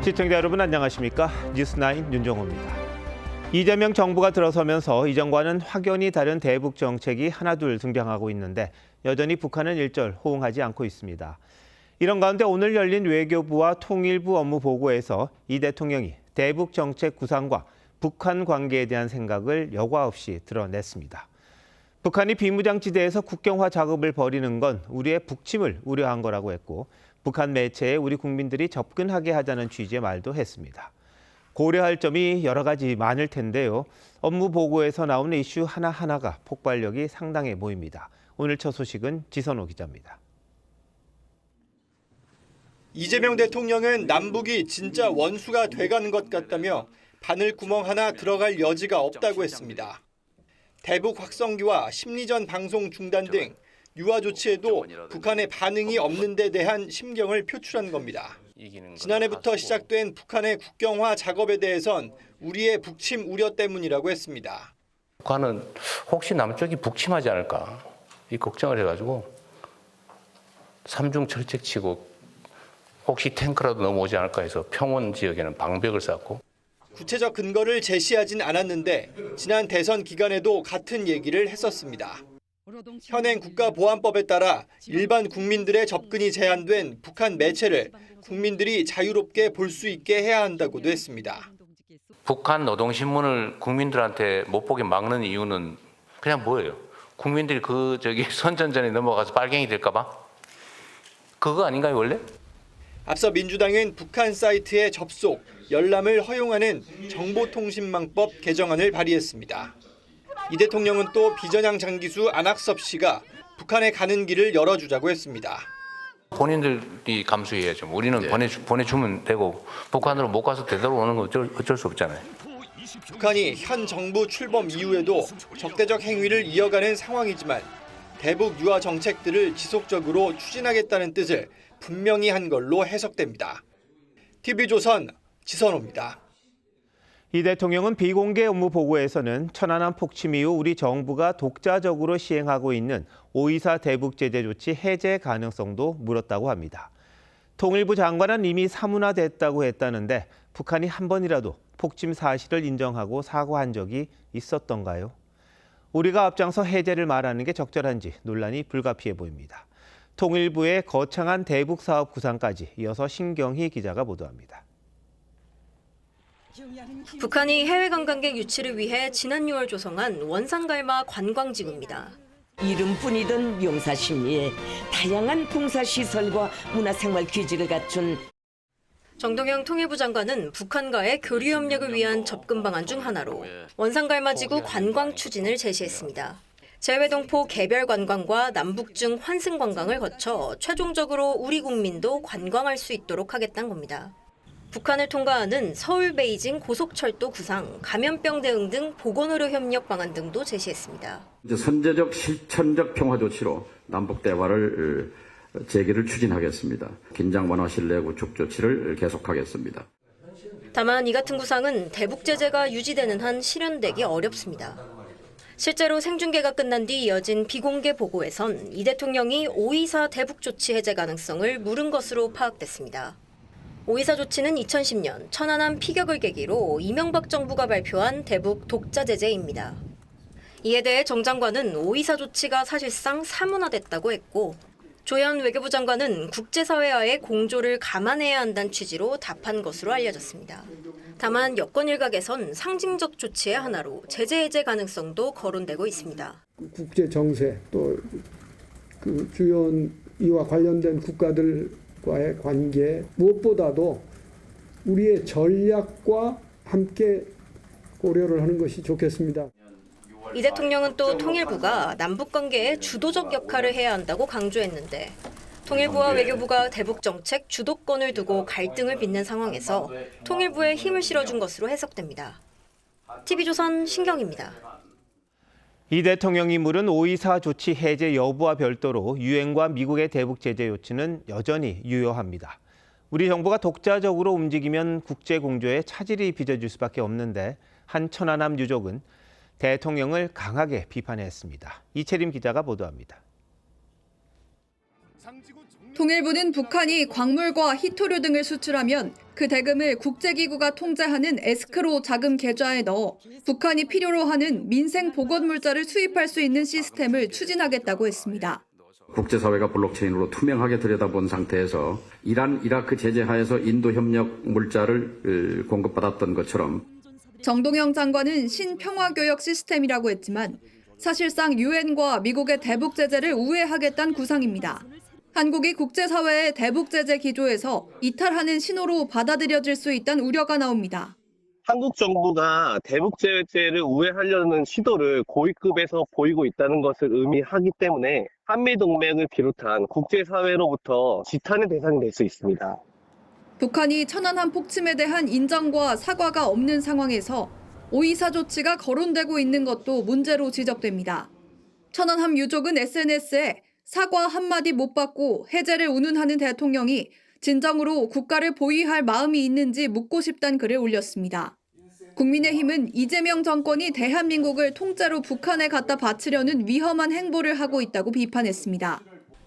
시청자 여러분 안녕하십니까? 뉴스9 윤정호입니다. 이재명 정부가 들어서면서 이전과는 확연히 다른 대북 정책이 하나둘 등장하고 있는데 여전히 북한은 일절 호응하지 않고 있습니다. 이런 가운데 오늘 열린 외교부와 통일부 업무 보고에서 이 대통령이 대북 정책 구상과 북한 관계에 대한 생각을 여과 없이 드러냈습니다. 북한이 비무장지대에서 국경화 작업을 벌이는 건 우리의 북침을 우려한 거라고 했고 북한 매체에 우리 국민들이 접근하게 하자는 취지의 말도 했습니다. 고려할 점이 여러 가지 많을 텐데요. 업무 보고에서 나오는 이슈 하나하나가 폭발력이 상당해 보입니다. 오늘 첫 소식은 지선호 기자입니다. 이재명 대통령은 남북이 진짜 원수가 돼가는 것 같다며 바늘구멍 하나 들어갈 여지가 없다고 했습니다. 대북 확성기와 심리전 방송 중단 등 유화 조치에도 북한의 반응이 없는 데 대한 심경을 표출한 겁니다. 지난해부터 시작된 북한의 국경화 작업에 대해선 우리의 북침 우려 때문이라고 했습니다. 북한은 혹시 남쪽이 북침하지 않을까 이 걱정을 해가지고 삼중 철책 치고 혹시 탱크라도 넘어오지 않을까 해서 평원 지역에는 방벽을 쌓고 구체적 근거를 제시하진 않았는데 지난 대선 기간에도 같은 얘기를 했었습니다. 현행 국가보안법에 따라 일반 국민들의 접근이 제한된 북한 매체를 국민들이 자유롭게 볼 수 있게 해야 한다고도 했습니다. 북한 노동신문을 국민들한테 못 보게 막는 이유는 그냥 뭐예요? 국민들이 선전전에 넘어가서 빨갱이 될까 봐? 그거 아닌가요 원래? 앞서 민주당은 북한 사이트에 접속, 열람을 허용하는 정보통신망법 개정안을 발의했습니다. 이 대통령은 또 비전향 장기수 안학섭 씨가 북한에 가는 길을 열어주자고 했습니다. 본인들이 감수해야죠. 우리는 보내주면 되고 북한으로 못 가서 되돌아오는 건 어쩔 수 없잖아요. 북한이 현 정부 출범 이후에도 적대적 행위를 이어가는 상황이지만 대북 유화 정책들을 지속적으로 추진하겠다는 뜻을 분명히 한 걸로 해석됩니다. TV조선 지선호입니다. 이 대통령은 비공개 업무 보고에서는 천안함 폭침 이후 우리 정부가 독자적으로 시행하고 있는 5.24 대북 제재 조치 해제 가능성도 물었다고 합니다. 통일부 장관은 이미 사문화됐다고 했다는데 북한이 한 번이라도 폭침 사실을 인정하고 사과한 적이 있었던가요? 우리가 앞장서 해제를 말하는 게 적절한지 논란이 불가피해 보입니다. 통일부의 거창한 대북 사업 구상까지 이어서 신경희 기자가 보도합니다. 북한이 해외 관광객 유치를 위해 지난 6월 조성한 원산갈마 관광지구입니다. 이름뿐이던 용사심리에 다양한 봉사시설과 문화생활 기지를 갖춘 정동영 통일부 장관은 북한과의 교류 협력을 위한 접근 방안 중 하나로 원산갈마지구 관광 추진을 제시했습니다. 재외동포 개별 관광과 남북중 환승 관광을 거쳐 최종적으로 우리 국민도 관광할 수 있도록 하겠다는 겁니다. 북한을 통과하는 서울 베이징 고속철도 구상, 감염병 대응 등 보건의료 협력 방안 등도 제시했습니다. 선제적 실천적 평화 조치로 남북 대화를 재개를 추진하겠습니다. 긴장 완화 신뢰 구축 조치를 계속하겠습니다. 다만 이 같은 구상은 대북 제재가 유지되는 한 실현되기 어렵습니다. 실제로 생중계가 끝난 뒤 이어진 비공개 보고에선 이 대통령이 5.24 대북 조치 해제 가능성을 물은 것으로 파악됐습니다. 5.24 조치는 2010년 천안함 피격을 계기로 이명박 정부가 발표한 대북 독자 제재입니다. 이에 대해 정 장관은 5.24 조치가 사실상 사문화됐다고 했고 조현 외교부 장관은 국제사회와의 공조를 감안해야 한다는 취지로 답한 것으로 알려졌습니다. 다만 여권 일각에선 상징적 조치의 하나로 제재 해제 가능성도 거론되고 있습니다. 국제 정세 또 그 주요 이와 관련된 국가들과의 관계 무엇보다도 우리의 전략과 함께 고려를 하는 것이 좋겠습니다. 이 대통령은 또 통일부가 남북관계에 주도적 역할을 해야 한다고 강조했는데 통일부와 외교부가 대북 정책 주도권을 두고 갈등을 빚는 상황에서 통일부에 힘을 실어준 것으로 해석됩니다. TV조선 신경입니다. 이 대통령이 물은 5.24 조치 해제 여부와 별도로 유엔과 미국의 대북 제재 조치는 여전히 유효합니다. 우리 정부가 독자적으로 움직이면 국제 공조에 차질이 빚어질 수밖에 없는데 한 천안함 유족은 대통령을 강하게 비판했습니다. 이채림 기자가 보도합니다. 통일부는 북한이 광물과 희토류 등을 수출하면 그 대금을 국제기구가 통제하는 에스크로 자금 계좌에 넣어 북한이 필요로 하는 민생 보건 물자를 수입할 수 있는 시스템을 추진하겠다고 했습니다. 국제사회가 블록체인으로 투명하게 들여다본 상태에서 이란, 이라크 제재 하에서 인도 협력 물자를 공급받았던 것처럼 정동영 장관은 신평화교역 시스템이라고 했지만 사실상 유엔과 미국의 대북 제재를 우회하겠다는 구상입니다. 한국이 국제사회의 대북 제재 기조에서 이탈하는 신호로 받아들여질 수 있다는 우려가 나옵니다. 한국 정부가 대북 제재를 우회하려는 시도를 고위급에서 보이고 있다는 것을 의미하기 때문에 한미동맹을 비롯한 국제사회로부터 지탄의 대상이 될 수 있습니다. 북한이 천안함 폭침에 대한 인정과 사과가 없는 상황에서 524 조치가 거론되고 있는 것도 문제로 지적됩니다. 천안함 유족은 SNS에 사과 한마디 못 받고 해제를 운운하는 대통령이 진정으로 국가를 보위할 마음이 있는지 묻고 싶다는 글을 올렸습니다. 국민의힘은 이재명 정권이 대한민국을 통째로 북한에 갖다 바치려는 위험한 행보를 하고 있다고 비판했습니다.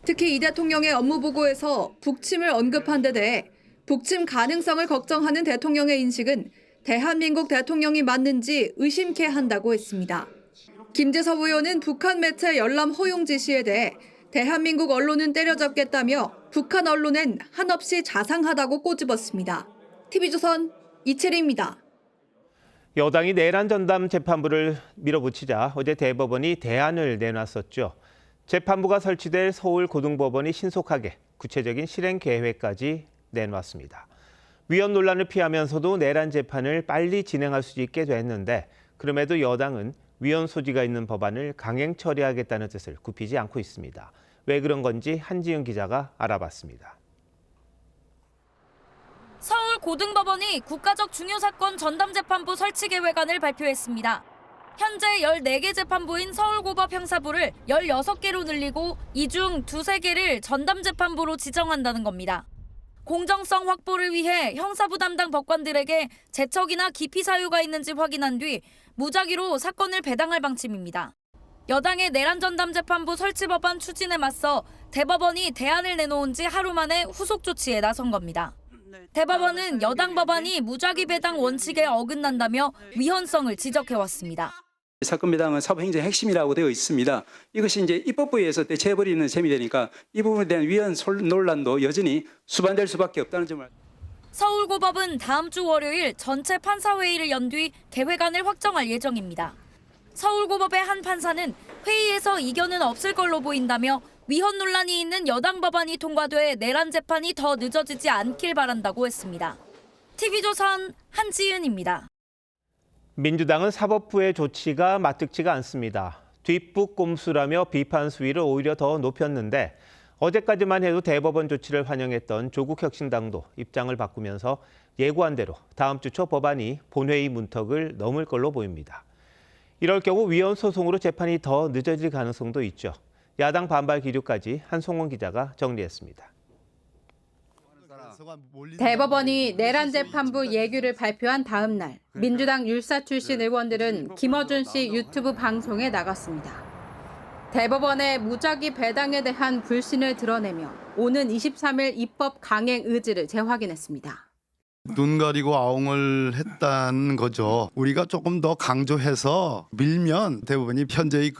특히 이 대통령의 업무보고에서 북침을 언급한 데 대해 북침 가능성을 걱정하는 대통령의 인식은 대한민국 대통령이 맞는지 의심케 한다고 했습니다. 김재섭 의원은 북한 매체 열람 허용 지시에 대해 대한민국 언론은 때려잡겠다며 북한 언론엔 한없이 자상하다고 꼬집었습니다. TV조선 이채리입니다. 여당이 내란 전담 재판부를 밀어붙이자 어제 대법원이 대안을 내놨었죠. 재판부가 설치될 서울고등법원이 신속하게 구체적인 실행 계획까지 내놓았습니다. 위헌 논란을 피하면서도 내란 재판을 빨리 진행할 수 있게 됐는데 그럼에도 여당은 위헌 소지가 있는 법안을 강행 처리하겠다는 뜻을 굽히지 않고 있습니다. 왜 그런 건지 한지은 기자가 알아봤습니다. 서울고등법원이 국가적 중요사건 전담재판부 설치 계획안을 발표했습니다. 현재 14개 재판부인 서울고법 형사부를 16개로 늘리고 이 중 2~3개를 전담재판부로 지정한다는 겁니다. 공정성 확보를 위해 형사부 담당 법관들에게 제척이나 기피 사유가 있는지 확인한 뒤 무작위로 사건을 배당할 방침입니다. 여당의 내란 전담 재판부 설치 법안 추진에 맞서 대법원이 대안을 내놓은 지 하루 만에 후속 조치에 나선 겁니다. 대법원은 여당 법안이 무작위 배당 원칙에 어긋난다며 위헌성을 지적해왔습니다. 사건 배당은 사법행정의 핵심이라고 되어 있습니다. 이것이 이제 입법부에서 대체해버리는 셈이 되니까 이 부분에 대한 위헌 논란도 여전히 수반될 수밖에 없다는 점을. 서울고법은 다음 주 월요일 전체 판사회의를 연 뒤 계획안을 확정할 예정입니다. 서울고법의 한 판사는 회의에서 이견은 없을 걸로 보인다며 위헌 논란이 있는 여당 법안이 통과돼 내란 재판이 더 늦어지지 않길 바란다고 했습니다. TV조선 한지은입니다. 민주당은 사법부의 조치가 마뜩지가 않습니다. 뒷북 꼼수라며 비판 수위를 오히려 더 높였는데 어제까지만 해도 대법원 조치를 환영했던 조국혁신당도 입장을 바꾸면서 예고한 대로 다음 주 초 법안이 본회의 문턱을 넘을 걸로 보입니다. 이럴 경우 위헌 소송으로 재판이 더 늦어질 가능성도 있죠. 야당 반발 기류까지 한송원 기자가 정리했습니다. 대법원이 내란 재판부 예규를 발표한 다음 날 민주당 율사 출신 의원들은 김어준 씨 유튜브 방송에 나갔습니다. 대법원의 무작위 배당에 대한 불신을 드러내며 오는 23일 입법 강행 의지를 재확인했습니다. 눈 가리고 아웅을 했다는 거죠. 우리가 조금 더 강조해서 밀면 대법원이 현재의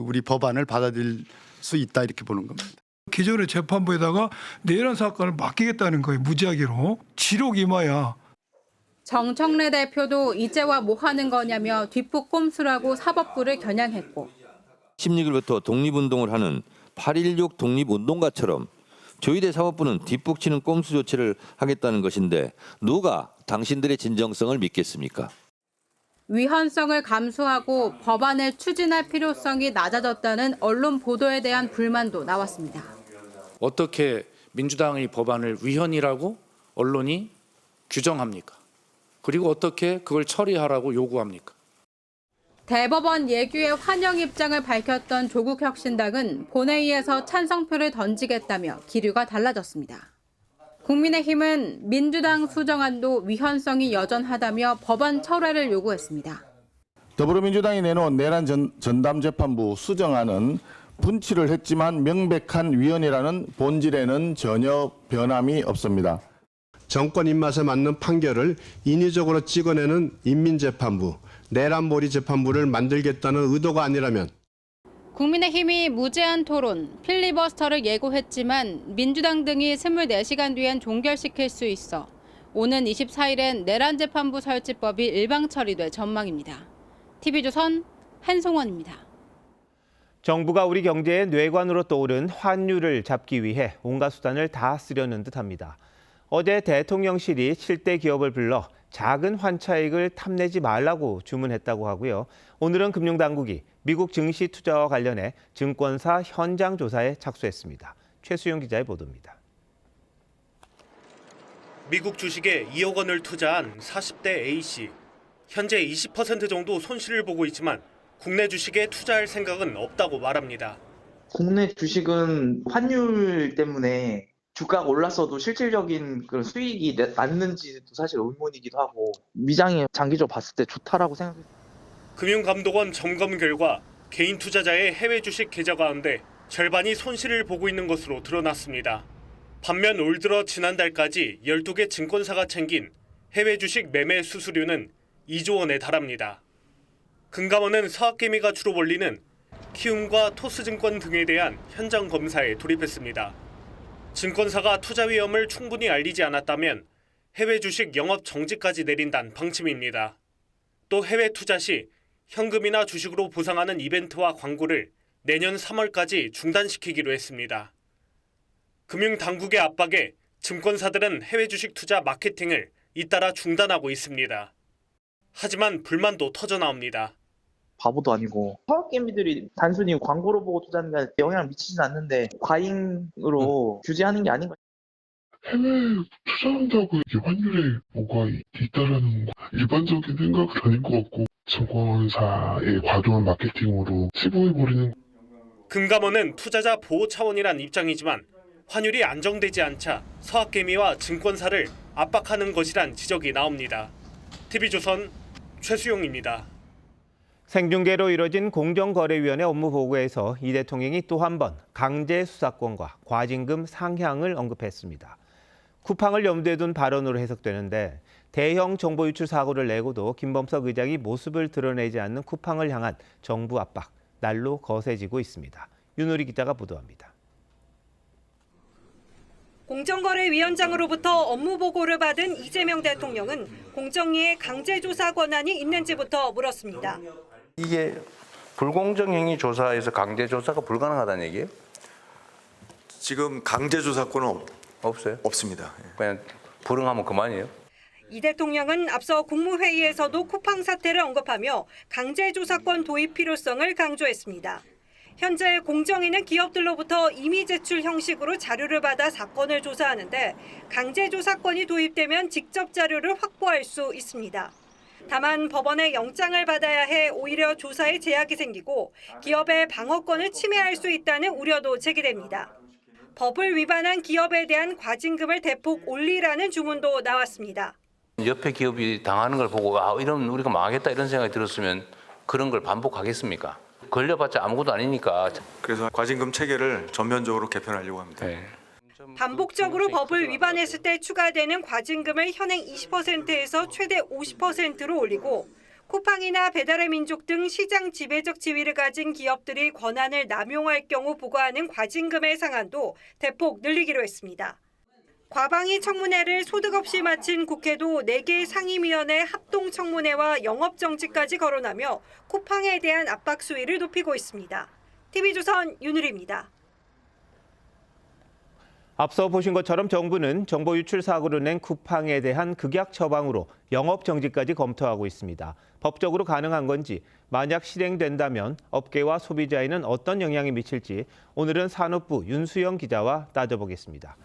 우리 법안을 받아들일 수 있다 이렇게 보는 겁니다. 기존의 재판부에다가 내란 사건을 맡기겠다는 거예요. 무작위로. 지록 임하야. 정청래 대표도 이제와 뭐 하는 거냐며 뒷북 꼼수라고 사법부를 겨냥했고 16일부터 독립운동을 하는 8.16 독립운동가처럼 조희대 사법부는 뒷북치는 꼼수 조치를 하겠다는 것인데 누가 당신들의 진정성을 믿겠습니까? 위헌성을 감수하고 법안을 추진할 필요성이 낮아졌다는 언론 보도에 대한 불만도 나왔습니다. 어떻게 민주당의 법안을 위헌이라고 언론이 규정합니까? 그리고 어떻게 그걸 처리하라고 요구합니까? 대법원 예규의 환영 입장을 밝혔던 조국혁신당은 본회의에서 찬성표를 던지겠다며 기류가 달라졌습니다. 국민의힘은 민주당 수정안도 위헌성이 여전하다며 법안 철회를 요구했습니다. 더불어민주당이 내놓은 내란 전담재판부 수정안은 분치를 했지만 명백한 위헌이라는 본질에는 전혀 변함이 없습니다. 정권 입맛에 맞는 판결을 인위적으로 찍어내는 인민재판부, 내란몰이 재판부를 만들겠다는 의도가 아니라면 국민의힘이 무제한 토론, 필리버스터를 예고했지만 민주당 등이 24시간 뒤엔 종결시킬 수 있어 오는 24일엔 내란재판부 설치법이 일방 처리될 전망입니다. TV조선 한송원입니다. 정부가 우리 경제의 뇌관으로 떠오른 환율을 잡기 위해 온갖 수단을 다 쓰려는 듯합니다. 어제 대통령실이 7대 기업을 불러 작은 환차익을 탐내지 말라고 주문했다고 하고요. 오늘은 금융당국이 미국 증시 투자와 관련해 증권사 현장 조사에 착수했습니다. 최수영 기자의 보도입니다. 미국 주식에 2억 원을 투자한 40대 A씨. 현재 20% 정도 손실을 보고 있지만 국내 주식에 투자할 생각은 없다고 말합니다. 국내 주식은 환율 때문에 주가가 올랐어도 실질적인 그런 수익이 났는지도 사실 의문이기도 하고 미장이 장기적으로 봤을 때 좋다라고 생각해요. 금융감독원 점검 결과 개인 투자자의 해외 주식 계좌 가운데 절반이 손실을 보고 있는 것으로 드러났습니다. 반면 올 들어 지난달까지 12개 증권사가 챙긴 해외 주식 매매 수수료는 2조 원에 달합니다. 금감원은 서학개미가 주로 벌리는 키움과 토스증권 등에 대한 현장 검사에 돌입했습니다. 증권사가 투자 위험을 충분히 알리지 않았다면 해외 주식 영업 정지까지 내린다는 방침입니다. 또 해외 투자 시 현금이나 주식으로 보상하는 이벤트와 광고를 내년 3월까지 중단시키기로 했습니다. 금융당국의 압박에 증권사들은 해외 주식 투자 마케팅을 잇따라 중단하고 있습니다. 하지만 불만도 터져나옵니다. 바보도 아니고 서학개미들이 단순히 광고로 보고 투자하는 게 영향을 미치진 않는데 과잉으로 규제하는 게 아닌가. 해외 투자한다고 이게 환율에 뭐가 있다라는 일반적인 생각은 아닌 것 같고 증권사의 과도한 마케팅으로 치부해버리는. 금감원은 투자자 보호 차원이란 입장이지만 환율이 안정되지 않자 서학개미와 증권사를 압박하는 것이란 지적이 나옵니다. TV조선 최수용입니다. 생중계로 이뤄진 공정거래위원회 업무보고에서 이 대통령이 또 한 번 강제 수사권과 과징금 상향을 언급했습니다. 쿠팡을 염두에 둔 발언으로 해석되는데 대형 정보 유출 사고를 내고도 김범석 의장이 모습을 드러내지 않는 쿠팡을 향한 정부 압박, 날로 거세지고 있습니다. 윤우리 기자가 보도합니다. 공정거래위원장으로부터 업무보고를 받은 이재명 대통령은 공정위의 강제조사 권한이 있는지부터 물었습니다. 이게 불공정행위 조사에서 강제조사가 불가능하다는 얘기예요? 지금 강제조사권은 없어요? 없습니다. 그냥 불응하면 그만이에요? 이 대통령은 앞서 국무회의에서도 쿠팡 사태를 언급하며 강제조사권 도입 필요성을 강조했습니다. 현재 공정위는 기업들로부터 임의 제출 형식으로 자료를 받아 사건을 조사하는데 강제조사권이 도입되면 직접 자료를 확보할 수 있습니다. 다만 법원의 영장을 받아야 해 오히려 조사에 제약이 생기고 기업의 방어권을 침해할 수 있다는 우려도 제기됩니다. 법을 위반한 기업에 대한 과징금을 대폭 올리라는 주문도 나왔습니다. 옆에 기업이 당하는 걸 보고 이런 우리가 망하겠다 이런 생각이 들었으면 그런 걸 반복하겠습니까? 걸려봤자 아무것도 아니니까. 그래서 과징금 체계를 전면적으로 개편하려고 합니다. 네. 반복적으로 법을 위반했을 때 추가되는 과징금을 현행 20%에서 최대 50%로 올리고 쿠팡이나 배달의 민족 등 시장 지배적 지위를 가진 기업들이 권한을 남용할 경우 부과하는 과징금의 상한도 대폭 늘리기로 했습니다. 과방위 청문회를 소득 없이 마친 국회도 4개 상임위원회 합동청문회와 영업정지까지 거론하며 쿠팡에 대한 압박 수위를 높이고 있습니다. TV조선 윤우리입니다. 앞서 보신 것처럼 정부는 정보 유출 사고를 낸 쿠팡에 대한 극약 처방으로 영업 정지까지 검토하고 있습니다. 법적으로 가능한 건지, 만약 실행된다면 업계와 소비자에는 어떤 영향이 미칠지 오늘은 산업부 윤수영 기자와 따져보겠습니다.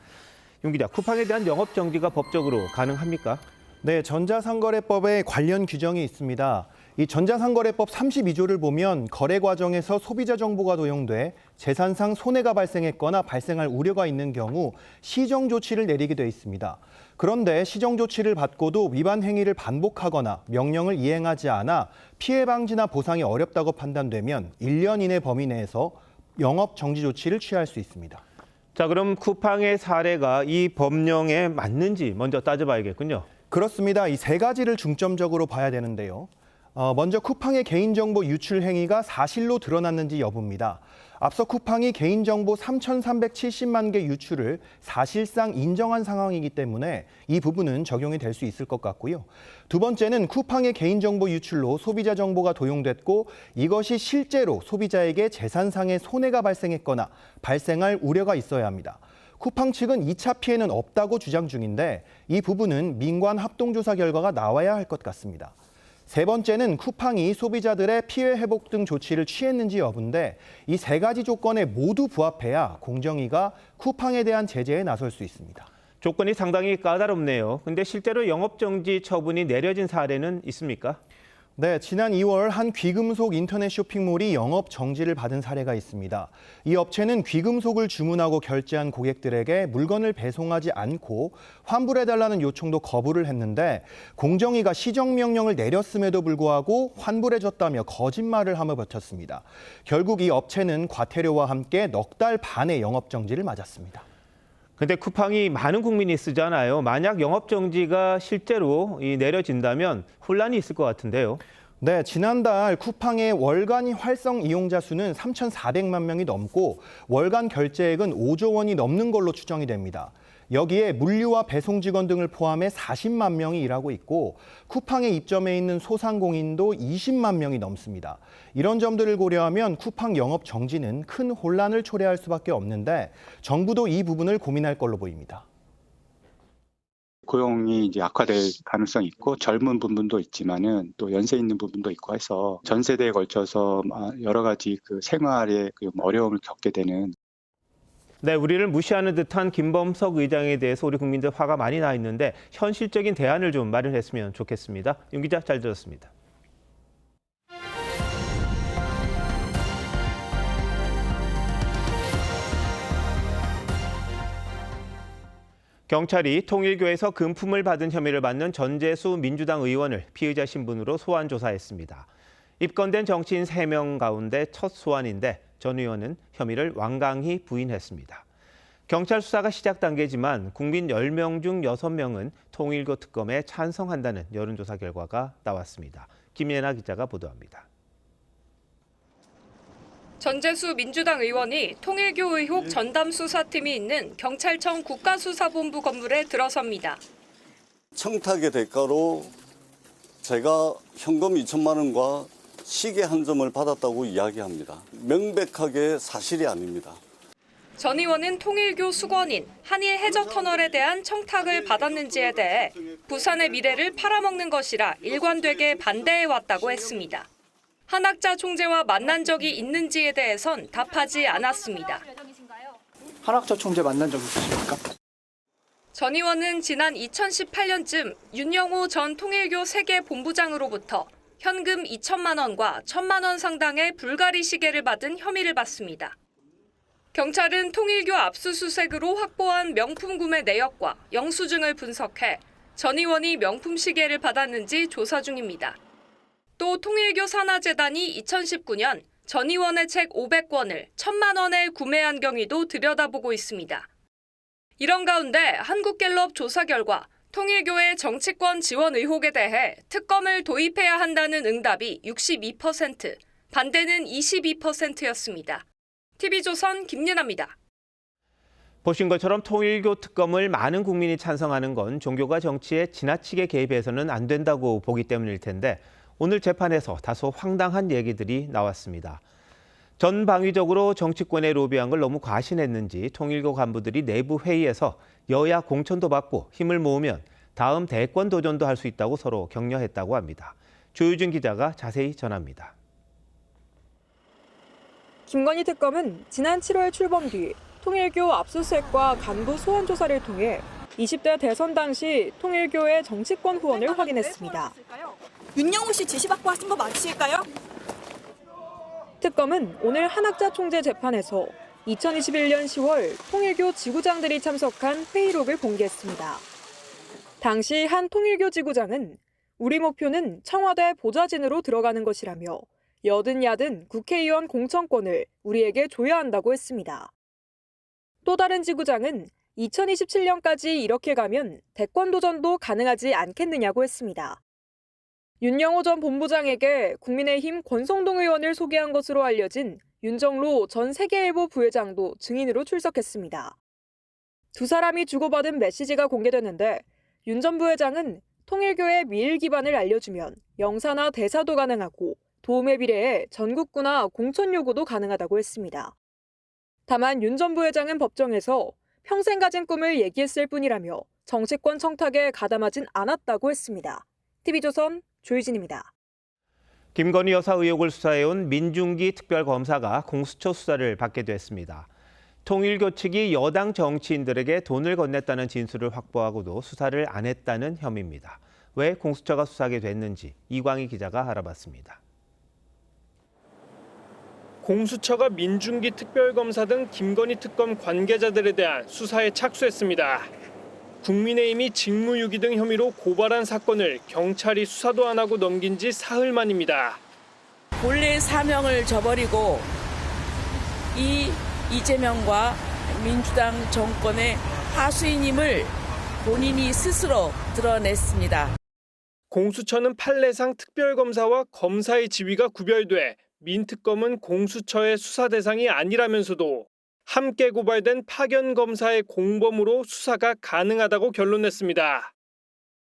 윤 기자, 쿠팡에 대한 영업 정지가 법적으로 가능합니까? 네, 전자상거래법에 관련 규정이 있습니다. 이 전자상거래법 32조를 보면 거래 과정에서 소비자 정보가 도용돼 재산상 손해가 발생했거나 발생할 우려가 있는 경우 시정 조치를 내리게 돼 있습니다. 그런데 시정 조치를 받고도 위반 행위를 반복하거나 명령을 이행하지 않아 피해 방지나 보상이 어렵다고 판단되면 1년 이내 범위 내에서 영업 정지 조치를 취할 수 있습니다. 자, 그럼 쿠팡의 사례가 이 법령에 맞는지 먼저 따져봐야겠군요. 그렇습니다. 이 세 가지를 중점적으로 봐야 되는데요. 먼저 쿠팡의 개인정보 유출 행위가 사실로 드러났는지 여부입니다. 앞서 쿠팡이 개인정보 3,370만 개 유출을 사실상 인정한 상황이기 때문에 이 부분은 적용이 될 수 있을 것 같고요. 두 번째는 쿠팡의 개인정보 유출로 소비자 정보가 도용됐고 이것이 실제로 소비자에게 재산상의 손해가 발생했거나 발생할 우려가 있어야 합니다. 쿠팡 측은 2차 피해는 없다고 주장 중인데 이 부분은 민관 합동조사 결과가 나와야 할 것 같습니다. 세 번째는 쿠팡이 소비자들의 피해 회복 등 조치를 취했는지 여부인데 이 세 가지 조건에 모두 부합해야 공정위가 쿠팡에 대한 제재에 나설 수 있습니다. 조건이 상당히 까다롭네요. 근데 실제로 영업정지 처분이 내려진 사례는 있습니까? 네, 지난 2월 한 귀금속 인터넷 쇼핑몰이 영업 정지를 받은 사례가 있습니다. 이 업체는 귀금속을 주문하고 결제한 고객들에게 물건을 배송하지 않고 환불해달라는 요청도 거부를 했는데 공정위가 시정명령을 내렸음에도 불구하고 환불해줬다며 거짓말을 하며 버텼습니다. 결국 이 업체는 과태료와 함께 넉 달 반의 영업 정지를 맞았습니다. 근데 쿠팡이 많은 국민이 쓰잖아요. 만약 영업정지가 실제로 내려진다면 혼란이 있을 것 같은데요. 네, 지난달 쿠팡의 월간 활성 이용자 수는 3,400만 명이 넘고 월간 결제액은 5조 원이 넘는 걸로 추정이 됩니다. 여기에 물류와 배송 직원 등을 포함해 40만 명이 일하고 있고 쿠팡에 입점해 있는 소상공인도 20만 명이 넘습니다. 이런 점들을 고려하면 쿠팡 영업 정지는 큰 혼란을 초래할 수밖에 없는데 정부도 이 부분을 고민할 걸로 보입니다. 고용이 이제 악화될 가능성이 있고 젊은 부분도 있지만은 또 연세 있는 부분도 있고 해서 전 세대에 걸쳐서 여러 가지 그 생활에 어려움을 겪게 되는. 네, 우리를 무시하는 듯한 김범석 의장에 대해서 우리 국민들 화가 많이 나 있는데 현실적인 대안을 좀 마련했으면 좋겠습니다. 윤 기자 잘 들었습니다. 경찰이 통일교에서 금품을 받은 혐의를 받는 전재수 민주당 의원을 피의자 신분으로 소환 조사했습니다. 입건된 정치인 3명 가운데 첫 소환인데 전 의원은 혐의를 완강히 부인했습니다. 경찰 수사가 시작 단계지만 국민 10명 중 6명은 통일교 특검에 찬성한다는 여론조사 결과가 나왔습니다. 김예나 기자가 보도합니다. 전재수 민주당 의원이 통일교 의혹 전담 수사팀이 있는 경찰청 국가수사본부 건물에 들어섭니다. 청탁의 대가로 제가 현금 2천만 원과 시계 한 점을 받았다고 이야기합니다. 명백하게 사실이 아닙니다. 전 의원은 통일교 수건인 한일 해저터널에 대한 청탁을 받았는지에 대해 부산의 미래를 팔아먹는 것이라 일관되게 반대해왔다고 했습니다. 한학자 총재와 만난 적이 있는지에 대해선 답하지 않았습니다. 한학자 총재 만난 적 있으십니까? 전 의원은 지난 2018년쯤 윤영호 전 통일교 세계 본부장으로부터 현금 2천만 원과 1,000만 원 상당의 불가리 시계를 받은 혐의를 받습니다. 경찰은 통일교 압수수색으로 확보한 명품 구매 내역과 영수증을 분석해 전 의원이 명품 시계를 받았는지 조사 중입니다. 또 통일교 산하재단이 2019년 전 의원의 책 500권을 1,000만 원에 구매한 경위도 들여다보고 있습니다. 이런 가운데 한국갤럽 조사 결과 통일교의 정치권 지원 의혹에 대해 특검을 도입해야 한다는 응답이 62%, 반대는 22%였습니다. TV조선 김예나입니다. 보신 것처럼 통일교 특검을 많은 국민이 찬성하는 건 종교가 정치에 지나치게 개입해서는 안 된다고 보기 때문일 텐데 오늘 재판에서 다소 황당한 얘기들이 나왔습니다. 전방위적으로 정치권에 로비한 걸 너무 과신했는지 통일교 간부들이 내부 회의에서 여야 공천도 받고 힘을 모으면 다음 대권 도전도 할 수 있다고 서로 격려했다고 합니다. 조유진 기자가 자세히 전합니다. 김건희 특검은 지난 7월 출범 뒤 통일교 압수수색과 간부 소환 조사를 통해 20대 대선 당시 통일교의 정치권 후원을 확인했습니다. 윤영호 씨 지시받고 하신 거 맞으실까요? 특검은 오늘 한학자 총재 재판에서 2021년 10월 통일교 지구장들이 참석한 회의록을 공개했습니다. 당시 한 통일교 지구장은 우리 목표는 청와대 보좌진으로 들어가는 것이라며 여든 야든 국회의원 공천권을 우리에게 줘야 한다고 했습니다. 또 다른 지구장은 2027년까지 이렇게 가면 대권 도전도 가능하지 않겠느냐고 했습니다. 윤영호 전 본부장에게 국민의힘 권성동 의원을 소개한 것으로 알려진 윤정로 전 세계일보 부회장도 증인으로 출석했습니다. 두 사람이 주고받은 메시지가 공개되는데 윤 전 부회장은 통일교의 미일 기반을 알려주면 영사나 대사도 가능하고 도움에 비례해 전국구나 공천 요구도 가능하다고 했습니다. 다만 윤 전 부회장은 법정에서 평생 가진 꿈을 얘기했을 뿐이라며 정치권 청탁에 가담하진 않았다고 했습니다. TV조선 조유진입니다. 김건희 여사 의혹을 수사해온 민중기 특별검사가 공수처 수사를 받게 됐습니다. 통일교 측이 여당 정치인들에게 돈을 건넸다는 진술을 확보하고도 수사를 안 했다는 혐의입니다. 왜 공수처가 수사하게 됐는지 이광희 기자가 알아봤습니다. 공수처가 민중기 특별검사 등 김건희 특검 관계자들에 대한 수사에 착수했습니다. 국민의힘이 직무유기 등 혐의로 고발한 사건을 경찰이 수사도 안 하고 넘긴 지 사흘 만입니다. 본래 사명을 저버리고 이재명과 민주당 정권의 하수인임을 본인이 스스로 드러냈습니다. 공수처는 판례상 특별검사와 검사의 지위가 구별돼 민특검은 공수처의 수사 대상이 아니라면서도 함께 고발된 파견검사의 공범으로 수사가 가능하다고 결론냈습니다.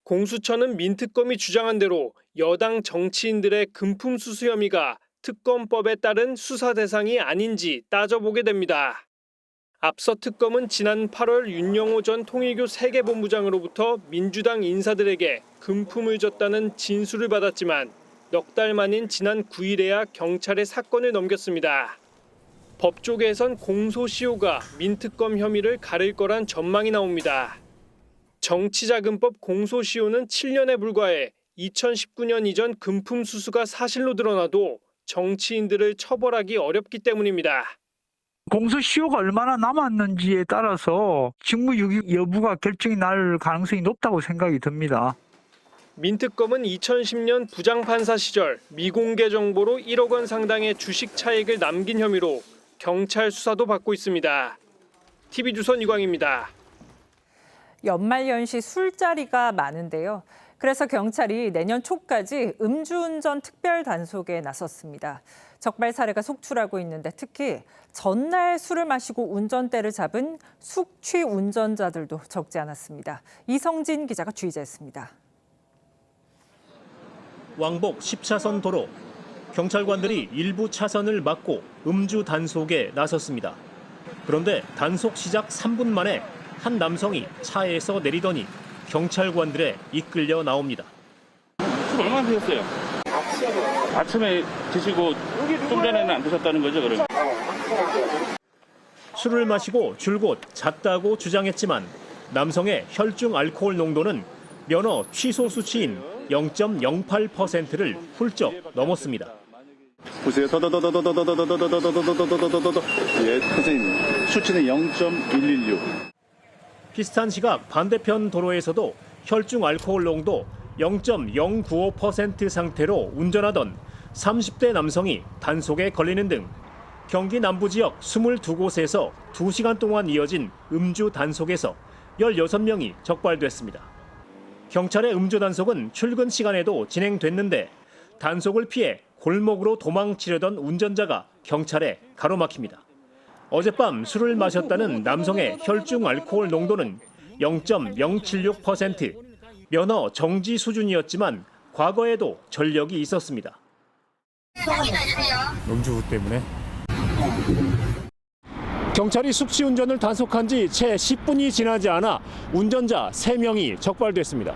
공수처는 민특검이 주장한 대로 여당 정치인들의 금품 수수 혐의가 특검법에 따른 수사 대상이 아닌지 따져보게 됩니다. 앞서 특검은 지난 8월 윤영호 전 통일교 세계본부장으로부터 민주당 인사들에게 금품을 줬다는 진술을 받았지만 넉 달 만인 지난 9일에야 경찰에 사건을 넘겼습니다. 법조계에선 공소시효가 민특검 혐의를 가릴 거란 전망이 나옵니다. 정치자금법 공소시효는 7년에 불과해 2019년 이전 금품 수수가 사실로 드러나도 정치인들을 처벌하기 어렵기 때문입니다. 공소시효가 얼마나 남았는지에 따라서 직무유기 여부가 결정이 날 가능성이 높다고 생각이 듭니다. 민특검은 2010년 부장판사 시절 미공개 정보로 1억 원 상당의 주식 차익을 남긴 혐의로 경찰 수사도 받고 있습니다. TV조선 이광입니다. 연말연시 술자리가 많은데요. 그래서 경찰이 내년 초까지 음주운전 특별 단속에 나섰습니다. 적발 사례가 속출하고 있는데 특히 전날 술을 마시고 운전대를 잡은 숙취 운전자들도 적지 않았습니다. 이성진 기자가 취재했습니다. 왕복 10차선 도로. 경찰관들이 일부 차선을 막고 음주 단속에 나섰습니다. 그런데 단속 시작 3분 만에 한 남성이 차에서 내리더니 경찰관들에 이끌려 나옵니다. 술 얼마나 드셨어요? 아침에 드시고 좀 전에는 안 드셨다는 거죠, 그러면? 술을 마시고 줄곧 잤다고 주장했지만 남성의 혈중 알코올 농도는 면허 취소 수치인 0.08%를 훌쩍 넘었습니다. 보세요. 예, 선생님. 수치는 0.116. 비슷한 시각 반대편 도로에서도 혈중 알코올 농도 0.095% 상태로 운전하던 30대 남성이 단속에 걸리는 등 경기 남부 지역 22곳에서 2시간 동안 이어진 음주 단속에서 16명이 적발됐습니다. 경찰의 음주 단속은 출근 시간에도 진행됐는데 단속을 피해 골목으로 도망치려던 운전자가 경찰에 가로막힙니다. 어젯밤 술을 마셨다는 남성의 혈중 알코올 농도는 0.076%, 면허 정지 수준이었지만 과거에도 전력이 있었습니다. 음주 때문에? 경찰이 숙취 운전을 단속한 지 채 10분이 지나지 않아 운전자 3명이 적발됐습니다.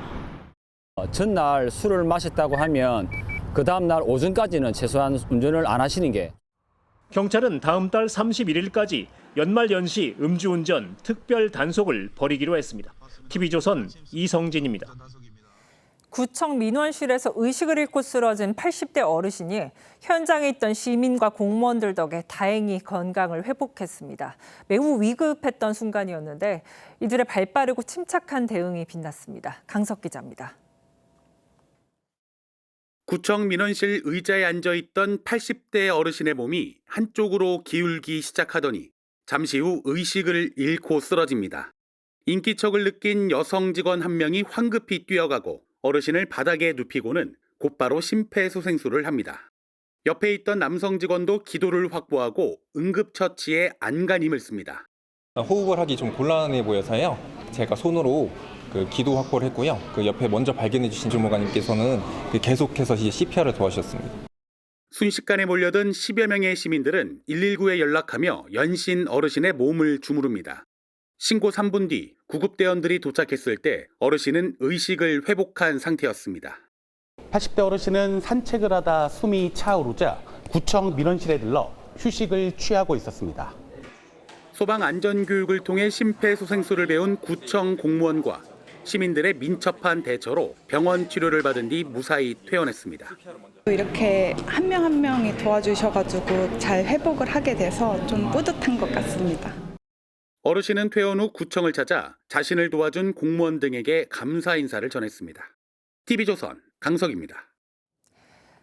전날 술을 마셨다고 하면 그 다음 날 오전까지는 최소한 운전을 안 하시는 게. 경찰은 다음 달 31일까지 연말연시 음주운전 특별 단속을 벌이기로 했습니다. TV조선 이성진입니다. 구청 민원실에서 의식을 잃고 쓰러진 80대 어르신이 현장에 있던 시민과 공무원들 덕에 다행히 건강을 회복했습니다. 매우 위급했던 순간이었는데 이들의 발빠르고 침착한 대응이 빛났습니다. 강석 기자입니다. 구청 민원실 의자에 앉아있던 80대 어르신의 몸이 한쪽으로 기울기 시작하더니 잠시 후 의식을 잃고 쓰러집니다. 인기척을 느낀 여성 직원 한 명이 황급히 뛰어가고 어르신을 바닥에 눕히고는 곧바로 심폐소생술을 합니다. 옆에 있던 남성 직원도 기도를 확보하고 응급처치에 안간힘을 씁니다. 호흡을 하기 좀 곤란해 보여서요. 제가 손으로 기도 확보를 했고요. 옆에 먼저 발견해 주신 주무관님께서는 계속해서 CPR을 도와주셨습니다. 순식간에 몰려든 10여 명의 시민들은 119에 연락하며 연신 어르신의 몸을 주무릅니다. 신고 3분 뒤 구급대원들이 도착했을 때 어르신은 의식을 회복한 상태였습니다. 80대 어르신은 산책을 하다 숨이 차오르자 구청 민원실에 들러 휴식을 취하고 있었습니다. 소방 안전교육을 통해 심폐소생술을 배운 구청 공무원과 시민들의 민첩한 대처로 병원 치료를 받은 뒤 무사히 퇴원했습니다. 이렇게 한 명 한 명이 도와주셔가지고 잘 회복을 하게 돼서 좀 뿌듯한 것 같습니다. 어르신은 퇴원 후 구청을 찾아 자신을 도와준 공무원 등에게 감사 인사를 전했습니다. TV조선 강석입니다.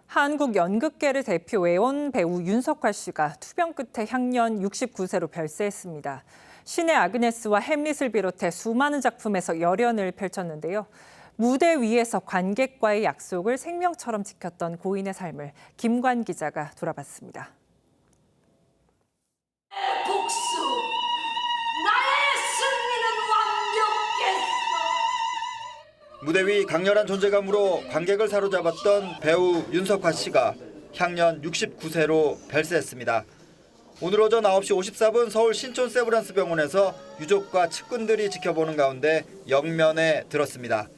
한국 연극계를 대표해온 배우 윤석화 씨가 투병 끝에 향년 69세로 별세했습니다. 신의 아그네스와 햄릿을 비롯해 수많은 작품에서 열연을 펼쳤는데요. 무대 위에서 관객과의 약속을 생명처럼 지켰던 고인의 삶을 김관 기자가 돌아봤습니다. 복수, 나의 승리는 완벽했어. 무대 위 강렬한 존재감으로 관객을 사로잡았던 배우 윤석화 씨가 향년 69세로 별세했습니다. 오늘 오전 9시 54분 서울 신촌 세브란스 병원에서 유족과 측근들이 지켜보는 가운데 영면에 들었습니다.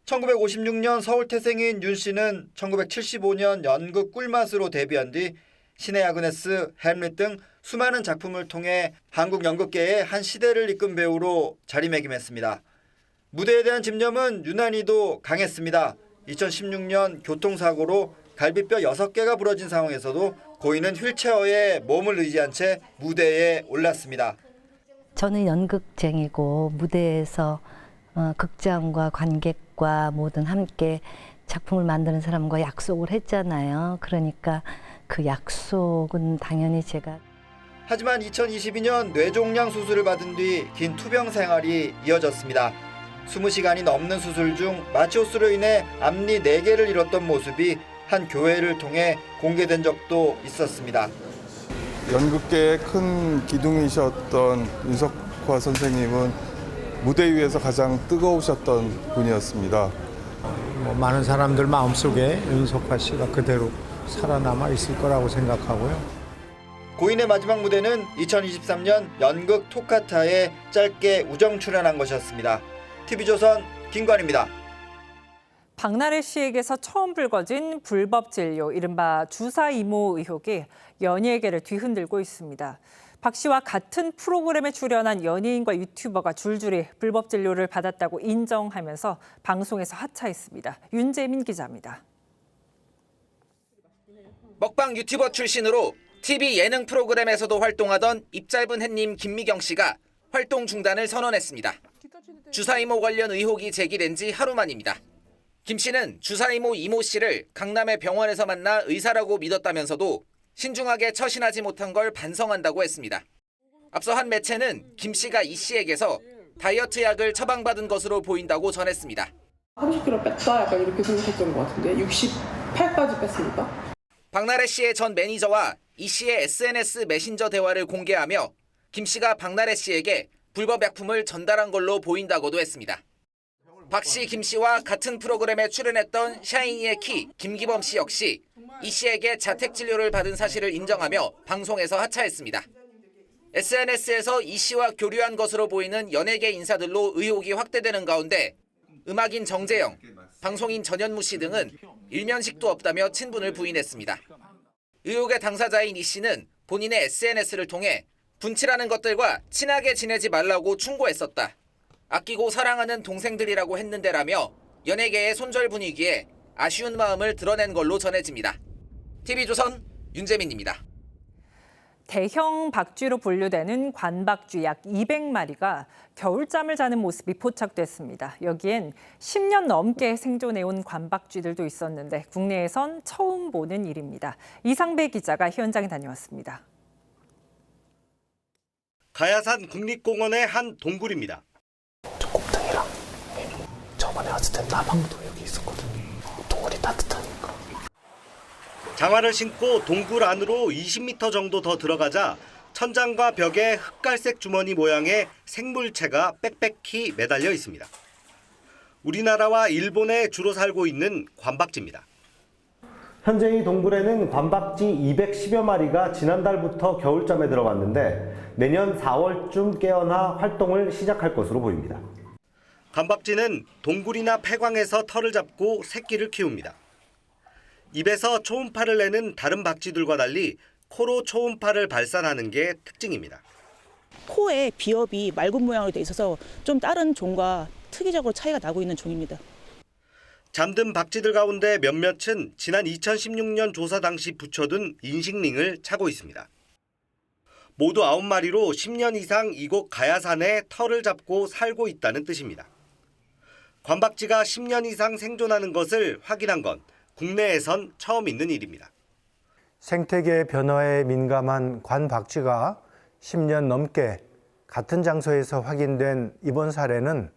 1956년 서울 태생인 윤 씨는 1975년 연극 꿀맛으로 데뷔한 뒤 신의 아그네스, 햄릿 등 수많은 작품을 통해 한국 연극계의 한 시대를 이끈 배우로 자리매김했습니다. 무대에 대한 집념은 유난히도 강했습니다. 2016년 교통사고로 갈비뼈 6개가 부러진 상황에서도 고인은 휠체어에 몸을 의지한 채 무대에 올랐습니다. 저는 연극쟁이고 무대에서 극장과 관객과 모든 함께 작품을 만드는 사람과 약속을 했잖아요. 그러니까 그 약속은 당연히 제가. 하지만 2022년 뇌종양 수술을 받은 뒤 긴 투병 생활이 이어졌습니다. 20시간이 넘는 수술 중 마취호스로 인해 앞니 4개를 잃었던 모습이 한 교회를 통해 공개된 적도 있었습니다. 연극계의 큰 기둥이셨던 윤석화 선생님은 무대 위에서 가장 뜨거우셨던 분이었습니다. 많은 사람들 마음속에 윤석화 씨가 그대로 살아남아 있을 거라고 생각하고요. 고인의 마지막 무대는 2023년 연극 토카타에 짧게 우정 출연한 것이었습니다. TV조선 김관입니다. 박나래 씨에게서 처음 불거진 불법 진료, 이른바 주사 이모 의혹이 연예계를 뒤흔들고 있습니다. 박 씨와 같은 프로그램에 출연한 연예인과 유튜버가 줄줄이 불법 진료를 받았다고 인정하면서 방송에서 하차했습니다. 윤재민 기자입니다. 먹방 유튜버 출신으로 TV 예능 프로그램에서도 활동하던 입짧은 햇님 김미경 씨가 활동 중단을 선언했습니다. 주사이모 관련 의혹이 제기된 지 하루 만입니다. 김 씨는 주사이모 이모 씨를 강남의 병원에서 만나 의사라고 믿었다면서도 신중하게 처신하지 못한 걸 반성한다고 했습니다. 앞서 한 매체는 김 씨가 이 씨에게서 다이어트 약을 처방받은 것으로 보인다고 전했습니다. 30kg 뺐다 약간 이렇게 생각했던 것 같은데 68까지 뺐으니까. 박나래 씨의 전 매니저와 이 씨의 SNS 메신저 대화를 공개하며 김 씨가 박나래 씨에게 불법 약품을 전달한 걸로 보인다고도 했습니다. 박 씨, 김 씨와 같은 프로그램에 출연했던 샤이니의 키 김기범 씨 역시 이 씨에게 자택 진료를 받은 사실을 인정하며 방송에서 하차했습니다. SNS에서 이 씨와 교류한 것으로 보이는 연예계 인사들로 의혹이 확대되는 가운데 음악인 정재영, 방송인 전현무 씨 등은 일면식도 없다며 친분을 부인했습니다. 의혹의 당사자인 이 씨는 본인의 SNS를 통해 분칠하는 것들과 친하게 지내지 말라고 충고했었다. 아끼고 사랑하는 동생들이라고 했는데라며 연예계의 손절 분위기에 아쉬운 마음을 드러낸 걸로 전해집니다. TV조선 윤재민입니다. 대형 박쥐로 분류되는 관박쥐 약 200마리가 겨울잠을 자는 모습이 포착됐습니다. 여기엔 10년 넘게 생존해온 관박쥐들도 있었는데 국내에선 처음 보는 일입니다. 이상배 기자가 현장에 다녀왔습니다. 가야산 국립공원의 한 동굴입니다. 곰탕이랑 저번에 왔을 때 나방도 여기 있었거든요. 동굴이 따뜻하니까. 장화를 신고 동굴 안으로 20m 정도 더 들어가자 천장과 벽에 흑갈색 주머니 모양의 생물체가 빽빽히 매달려 있습니다. 우리나라와 일본에 주로 살고 있는 관박쥐입니다. 현재 이 동굴에는 관박쥐 210여 마리가 지난달부터 겨울잠에 들어갔는데 내년 4월쯤 깨어나 활동을 시작할 것으로 보입니다. 관박쥐는 동굴이나 폐광에서 털을 잡고 새끼를 키웁니다. 입에서 초음파를 내는 다른 박쥐들과 달리 코로 초음파를 발산하는 게 특징입니다. 코에 비엽이 맑은 모양으로 돼 있어서 좀 다른 종과 특이적으로 차이가 나고 있는 종입니다. 잠든 박쥐들 가운데 몇몇은 지난 2016년 조사 당시 붙여둔 인식링을 차고 있습니다. 모두 9마리로 10년 이상 이곳 가야산에 털을 잡고 살고 있다는 뜻입니다. 관박쥐가 10년 이상 생존하는 것을 확인한 건 국내에선 처음 있는 일입니다. 생태계 변화에 민감한 관박쥐가 10년 넘게 같은 장소에서 확인된 이번 사례는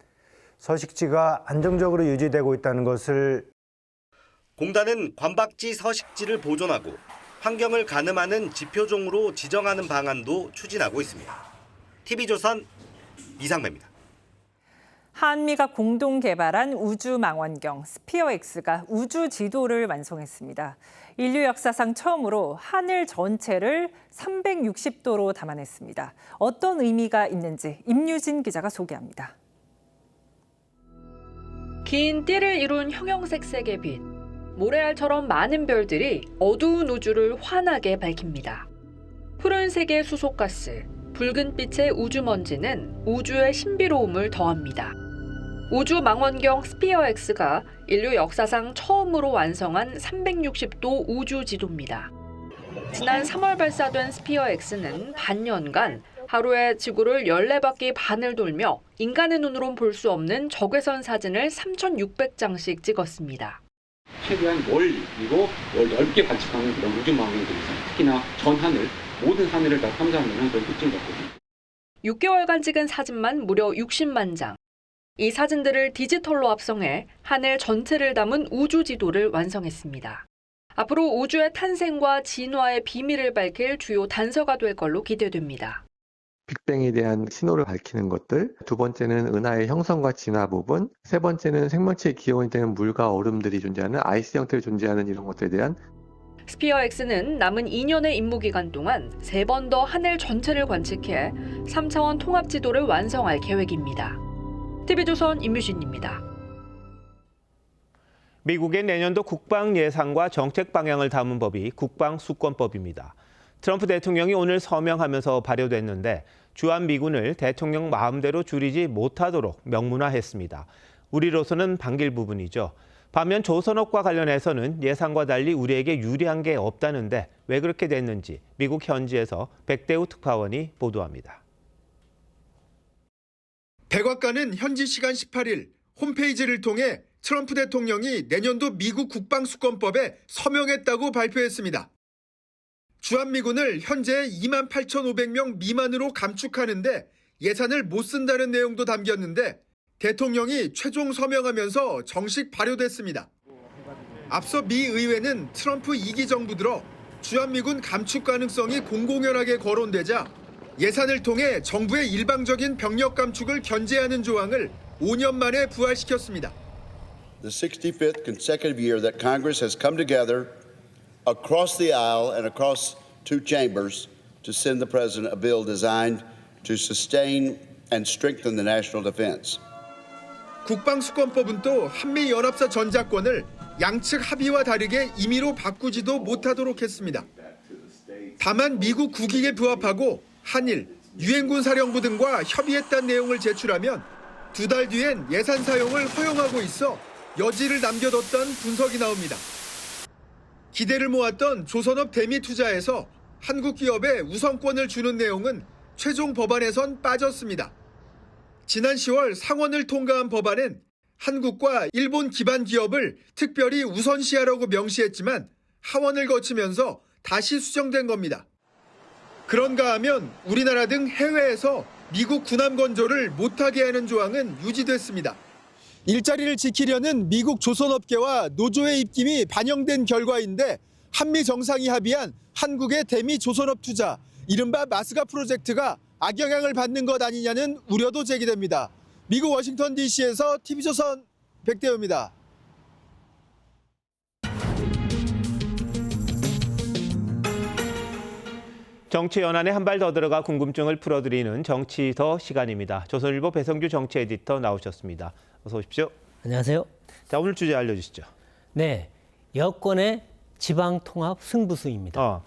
서식지가 안정적으로 유지되고 있다는 것을 공단은 관박쥐 서식지를 보존하고 환경을 가늠하는 지표종으로 지정하는 방안도 추진하고 있습니다. TV조선 이상배입니다. 한미가 공동 개발한 우주 망원경 스피어X가 우주 지도를 완성했습니다. 인류 역사상 처음으로 하늘 전체를 360도로 담아냈습니다. 어떤 의미가 있는지 임유진 기자가 소개합니다. 긴 띠를 이룬 형형색 세계빛, 모래알처럼 많은 별들이 어두운 우주를 환하게 밝힙니다. 푸른색의 수소가스, 붉은빛의 우주먼지는 우주의 신비로움을 더합니다. 우주 망원경 스피어X가 인류 역사상 처음으로 완성한 360도 우주 지도입니다. 지난 3월 발사된 스피어X는 반년간 하루에 지구를 14바퀴 반을 돌며 인간의 눈으론 볼 수 없는 적외선 사진을 3,600장씩 찍었습니다. 최대한 멀리 그리고 넓게 관측하는 그런 우주 망원경들에서 특히나 전하늘, 모든 하늘을 다 탐사하는 그런 특징이 있거든요. 6개월간 찍은 사진만 무려 60만 장. 이 사진들을 디지털로 합성해 하늘 전체를 담은 우주 지도를 완성했습니다. 앞으로 우주의 탄생과 진화의 비밀을 밝힐 주요 단서가 될 걸로 기대됩니다. 빅뱅에 대한 신호를 밝히는 것들, 두 번째는 은하의 형성과 진화 부분, 세 번째는 생명체의 기원이 되는 물과 얼음들이 존재하는 아이스 형태로 존재하는 이런 것들에 대한 스피어X는 남은 2년의 임무 기간 동안 3번 더 하늘 전체를 관측해 3차원 통합 지도를 완성할 계획입니다. TV조선 임유진입니다. 미국의 내년도 국방 예산과 정책 방향을 담은 법이 국방수권법입니다. 트럼프 대통령이 오늘 서명하면서 발효됐는데 주한미군을 대통령 마음대로 줄이지 못하도록 명문화했습니다. 우리로서는 반길 부분이죠. 반면 조선업과 관련해서는 예상과 달리 우리에게 유리한 게 없다는데 왜 그렇게 됐는지 미국 현지에서 백대우 특파원이 보도합니다. 백악관은 현지 시간 18일 홈페이지를 통해 트럼프 대통령이 내년도 미국 국방수권법에 서명했다고 발표했습니다. 주한미군을 현재 28,500명 미만으로 감축하는데 예산을 못 쓴다는 내용도 담겼는데 대통령이 최종 서명하면서 정식 발효됐습니다. 앞서 미 의회는 트럼프 2기 정부 들어 주한미군 감축 가능성이 공공연하게 거론되자 예산을 통해 정부의 일방적인 병력 감축을 견제하는 조항을 5년 만에 부활시켰습니다. The 65th consecutive year that Congress has come together across the aisle and across two chambers to send the President a bill designed to sustain and strengthen the national defense. 국방수권법은 또 한미연합사 전작권을 양측 합의와 다르게 임의로 바꾸지도 못하도록 했습니다. 다만 미국 국익에 부합하고 한일, 유엔군 사령부 등과 협의했다는 내용을 제출하면 2달 뒤엔 예산 사용을 허용하고 있어 여지를 남겨뒀다는 분석이 나옵니다. 기대를 모았던 조선업 대미 투자에서 한국 기업에 우선권을 주는 내용은 최종 법안에선 빠졌습니다. 지난 10월 상원을 통과한 법안엔 한국과 일본 기반 기업을 특별히 우선시하라고 명시했지만 하원을 거치면서 다시 수정된 겁니다. 그런가 하면 우리나라 등 해외에서 미국 군함 건조를 못하게 하는 조항은 유지됐습니다. 일자리를 지키려는 미국 조선업계와 노조의 입김이 반영된 결과인데 한미 정상이 합의한 한국의 대미 조선업 투자, 이른바 마스가 프로젝트가 악영향을 받는 것 아니냐는 우려도 제기됩니다. 미국 워싱턴 DC에서 TV조선 백대호입니다. 정치 연안에 한 발 더 들어가 궁금증을 풀어드리는 정치 더 시간입니다. 조선일보 배성규 정치 에디터 나오셨습니다. 어서 오십시오. 안녕하세요. 자, 오늘 주제 알려주시죠. 네, 여권의 지방통합 승부수입니다.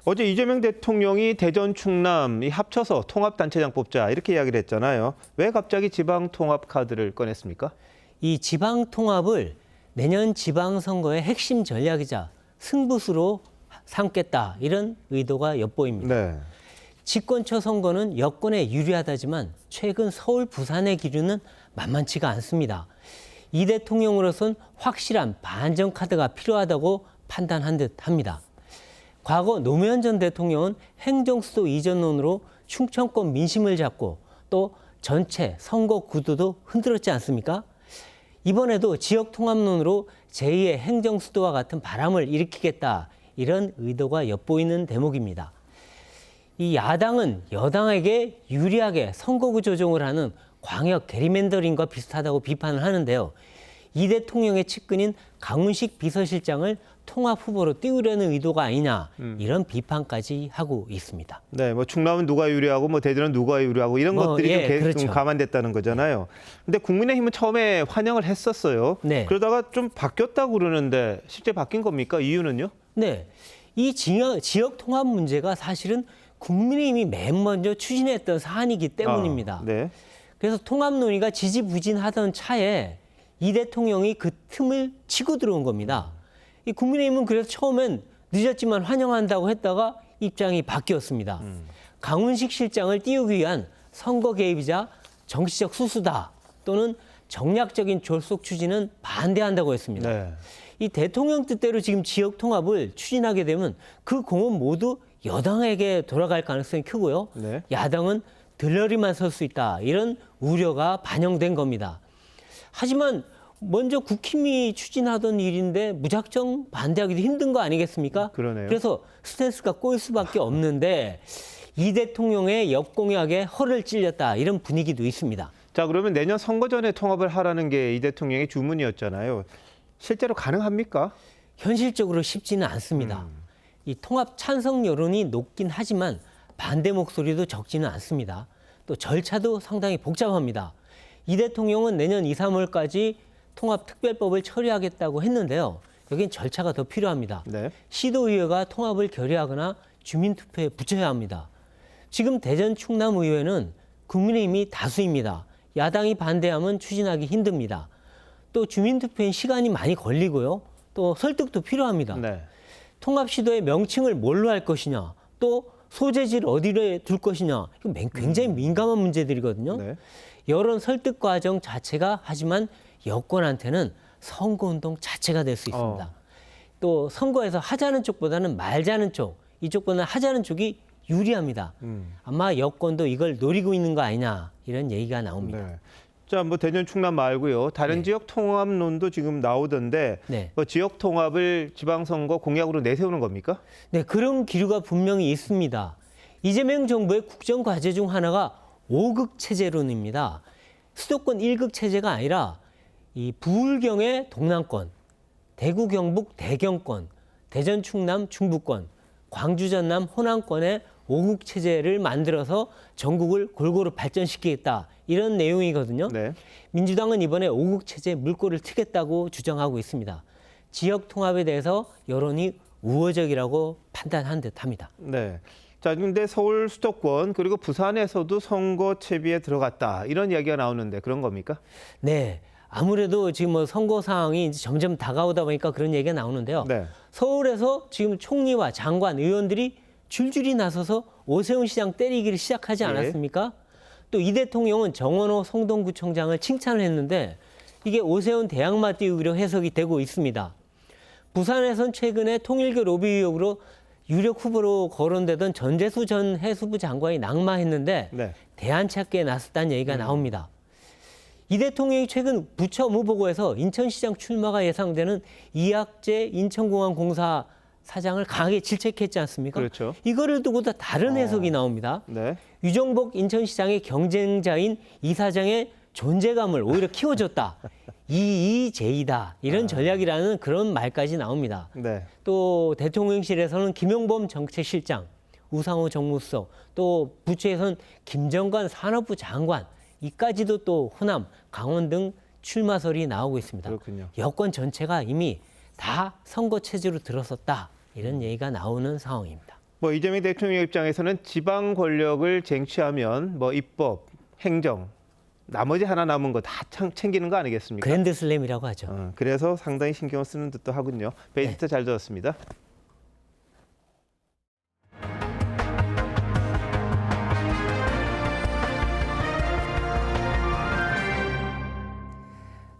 어제 이재명 대통령이 대전, 충남 합쳐서 통합단체장 뽑자 이렇게 이야기를 했잖아요. 왜 갑자기 지방통합 카드를 꺼냈습니까? 이 지방통합을 내년 지방선거의 핵심 전략이자 승부수로 삼겠다, 이런 의도가 엿보입니다. 네. 집권처 선거는 여권에 유리하다지만 최근 서울, 부산의 기류는 만만치가 않습니다. 이 대통령으로선 확실한 반전 카드가 필요하다고 판단한 듯합니다. 과거 노무현 전 대통령은 행정수도 이전론으로 충청권 민심을 잡고 또 전체 선거 구도도 흔들었지 않습니까? 이번에도 지역통합론으로 제2의 행정수도와 같은 바람을 일으키겠다, 이런 의도가 엿보이는 대목입니다. 이 야당은 여당에게 유리하게 선거구 조정을 하는 광역 게리맨더링과 비슷하다고 비판을 하는데요. 이 대통령의 측근인 강훈식 비서실장을 통합 후보로 띄우려는 의도가 아니냐, 이런 비판까지 하고 있습니다. 네, 뭐 충남은 누가 유리하고 뭐 대전은 누가 유리하고 이런 것들이 그렇죠. 좀 감안됐다는 거잖아요. 근데 국민의힘은 처음에 환영을 했었어요. 네. 그러다가 좀 바뀌었다고 그러는데 실제 바뀐 겁니까? 이유는요? 네, 이 지역 통합 문제가 사실은 국민의힘이 맨 먼저 추진했던 사안이기 때문입니다. 네. 그래서 통합 논의가 지지부진하던 차에 이 대통령이 그 틈을 치고 들어온 겁니다. 이 국민의힘은 그래서 처음엔 늦었지만 환영한다고 했다가 입장이 바뀌었습니다. 강훈식 실장을 띄우기 위한 선거 개입이자 정치적 수수다, 또는 정략적인 졸속 추진은 반대한다고 했습니다. 네. 이 대통령 뜻대로 지금 지역 통합을 추진하게 되면 그 공은 모두 여당에게 돌아갈 가능성이 크고요. 네. 야당은 들러리만 설 수 있다, 이런 우려가 반영된 겁니다. 하지만 먼저 국힘이 추진하던 일인데 무작정 반대하기도 힘든 거 아니겠습니까? 그러네요. 그래서 스탠스가 꼬일 수밖에 없는데 이 대통령의 역공약에 허를 찔렸다, 이런 분위기도 있습니다. 자, 그러면 내년 선거 전에 통합을 하라는 게 이 대통령의 주문이었잖아요. 실제로 가능합니까? 현실적으로 쉽지는 않습니다. 이 통합 찬성 여론이 높긴 하지만 반대 목소리도 적지는 않습니다. 또 절차도 상당히 복잡합니다. 이 대통령은 내년 2, 3월까지 통합특별법을 처리하겠다고 했는데요. 여긴 절차가 더 필요합니다. 네. 시도의회가 통합을 결의하거나 주민투표에 붙여야 합니다. 지금 대전 충남의회는 국민의힘이 다수입니다. 야당이 반대하면 추진하기 힘듭니다. 또 주민투표엔 시간이 많이 걸리고요. 또 설득도 필요합니다. 네. 통합 시도의 명칭을 뭘로 할 것이냐, 또 소재지를 어디로 둘 것이냐, 이거 굉장히 민감한 문제들이거든요. 네. 여론 설득 과정 자체가 하지만 여권한테는 선거운동 자체가 될 수 있습니다. 또 선거에서 하자는 쪽보다는 말자는 쪽, 이쪽보다는 하자는 쪽이 유리합니다. 아마 여권도 이걸 노리고 있는 거 아니냐, 이런 얘기가 나옵니다. 네. 자, 뭐 대전, 충남 말고요. 다른 지역 통합론도 지금 나오던데 뭐 지역 통합을 지방선거 공약으로 내세우는 겁니까? 네, 그런 기류가 분명히 있습니다. 이재명 정부의 국정과제 중 하나가 5극 체제론입니다. 수도권 1극 체제가 아니라 이 부울경의 동남권, 대구 경북 대경권, 대전 충남 중부권, 광주 전남 호남권의 5극 체제를 만들어서 전국을 골고루 발전시키겠다, 이런 내용이거든요. 네. 민주당은 이번에 5극 체제 물꼬를 트겠다고 주장하고 있습니다. 지역 통합에 대해서 여론이 우호적이라고 판단한 듯합니다. 네. 자, 근데 서울 수도권 그리고 부산에서도 선거 채비에 들어갔다, 이런 이야기가 나오는데 그런 겁니까? 네. 아무래도 지금 뭐 선거 상황이 이제 점점 다가오다 보니까 그런 얘기가 나오는데요. 네. 서울에서 지금 총리와 장관, 의원들이 줄줄이 나서서 오세훈 시장 때리기를 시작하지 않았습니까? 또 이 대통령은 정원호 성동구청장을 칭찬을 했는데 이게 오세훈 대항마 띄우기로 해석이 되고 있습니다. 부산에선 최근에 통일교 로비 의혹으로 유력 후보로 거론되던 전재수 전 해수부 장관이 낙마했는데 대안 찾기에 나섰다는 얘기가 나옵니다. 이 대통령이 최근 부처 업무보고에서 인천시장 출마가 예상되는 이학재 인천공항공사 사장을 강하게 질책했지 않습니까? 그렇죠. 이거를 두고도 다른 해석이 나옵니다. 유정복 인천시장의 경쟁자인 이 사장의 존재감을 오히려 키워줬다. 이의제이다. 이런 전략이라는 그런 말까지 나옵니다. 또 대통령실에서는 김용범 정책실장, 우상호 정무수석, 또 부처에서는 김정관 산업부 장관, 이까지도 또 호남, 강원 등 출마설이 나오고 있습니다. 그렇군요. 여권 전체가 이미 다 선거 체제로 들어섰다. 이런 얘기가 나오는 상황입니다. 이재명 대통령 입장에서는 지방 권력을 쟁취하면 입법, 행정, 나머지 하나 남은 거 다 챙기는 거 아니겠습니까? 그랜드 슬램이라고 하죠. 그래서 상당히 신경을 쓰는 듯도 하군요. 베이스트 잘 들었습니다.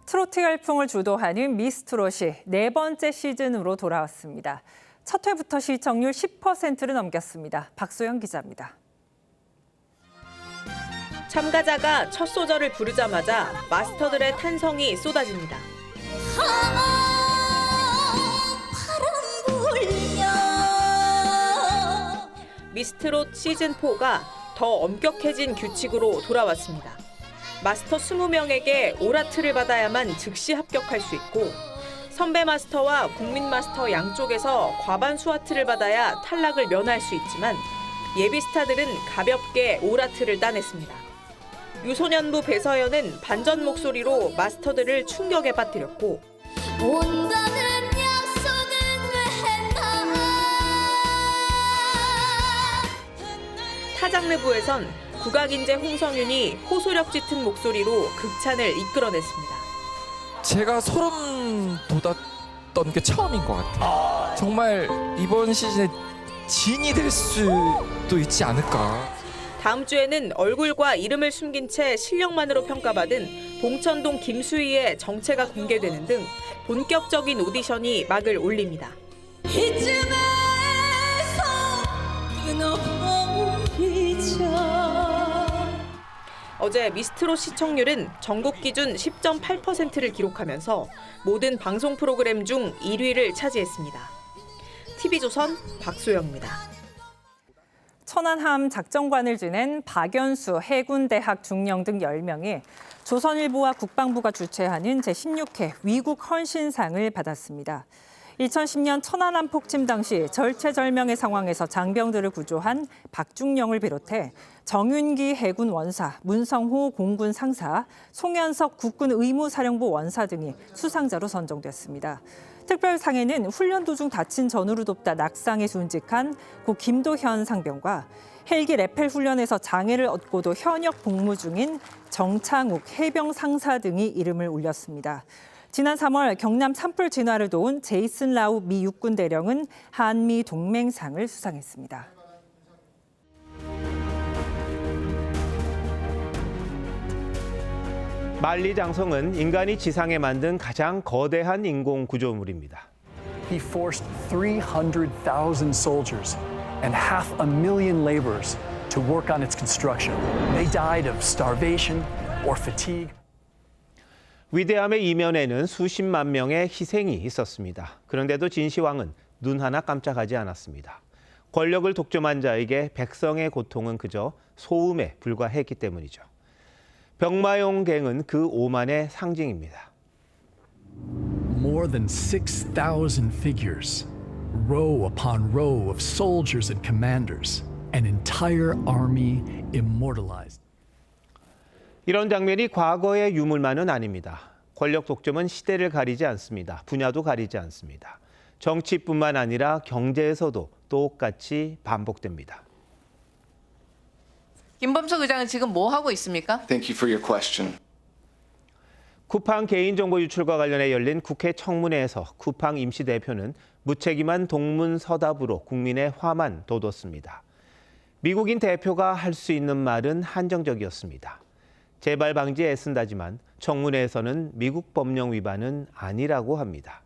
트로트 열풍을 주도하는 미스트롯이 4번째 시즌으로 돌아왔습니다. 첫 회부터 시청률 10%를 넘겼습니다. 박소영 기자입니다. 참가자가 첫 소절을 부르자마자 마스터들의 탄성이 쏟아집니다. 미스트롯 시즌4가 더 엄격해진 규칙으로 돌아왔습니다. 마스터 20명에게 오라트를 받아야만 즉시 합격할 수 있고 선배 마스터와 국민 마스터 양쪽에서 과반수 하트를 받아야 탈락을 면할 수 있지만 예비 스타들은 가볍게 오라트를 따냈습니다. 유소년부 배서연은 반전 목소리로 마스터들을 충격에 빠뜨렸고 온다는 약속은 왜 했나 타장르부에선 국악인재 홍성윤이 호소력 짙은 목소리로 극찬을 이끌어냈습니다. 제가 소름 돋았던 게 처음인 것 같아요. 정말 이번 시즌에 진이 될 수도 있지 않을까. 다음 주에는 얼굴과 이름을 숨긴 채 실력만으로 평가받은 봉천동 김수희의 정체가 공개되는 등 본격적인 오디션이 막을 올립니다. 어제 미스트롯 시청률은 전국 기준 10.8%를 기록하면서 모든 방송 프로그램 중 1위를 차지했습니다. TV조선 박소영입니다. 천안함 작전관을 지낸 박연수 해군대학 중령 등 10명이 조선일보와 국방부가 주최하는 제16회 위국 헌신상을 받았습니다. 2010년 천안함 폭침 당시 절체절명의 상황에서 장병들을 구조한 박중령을 비롯해 정윤기 해군 원사, 문성호 공군 상사, 송현석 국군 의무사령부 원사 등이 수상자로 선정됐습니다. 특별상에는 훈련 도중 다친 전우를 돕다 낙상에 순직한 고 김도현 상병과 헬기 레펠 훈련에서 장애를 얻고도 현역 복무 중인 정창욱 해병 상사 등이 이름을 올렸습니다. 지난 3월 경남 산불 진화를 도운 제이슨 라우 미 육군 대령은 한미 동맹상을 수상했습니다. 만리장성은 인간이 지상에 만든 가장 거대한 인공 구조물입니다. He forced 300,000 soldiers and 500,000 laborers to work on its construction. They died of starvation or fatigue. 위대함의 이면에는 수십만 명의 희생이 있었습니다. 그런데도 진시황은 눈 하나 깜짝하지 않았습니다. 권력을 독점한 자에게 백성의 고통은 그저 소음에 불과했기 때문이죠. 병마용갱은 그 오만의 상징입니다. More than 6,000 figures, row upon row of soldiers and commanders, an entire army immortalized. 이런 장면이 과거의 유물만은 아닙니다. 권력 독점은 시대를 가리지 않습니다. 분야도 가리지 않습니다. 정치뿐만 아니라 경제에서도 똑같이 반복됩니다. 김범석 의장은 지금 뭐 하고 있습니까? Thank you for your question. 쿠팡 개인정보 유출과 관련해 열린 국회 청문회에서 쿠팡 임시대표는 무책임한 동문서답으로 국민의 화만 돋웠습니다. 미국인 대표가 할 수 있는 말은 한정적이었습니다. 재발 방지에 애쓴다지만 청문회에서는 미국 법령 위반은 아니라고 합니다.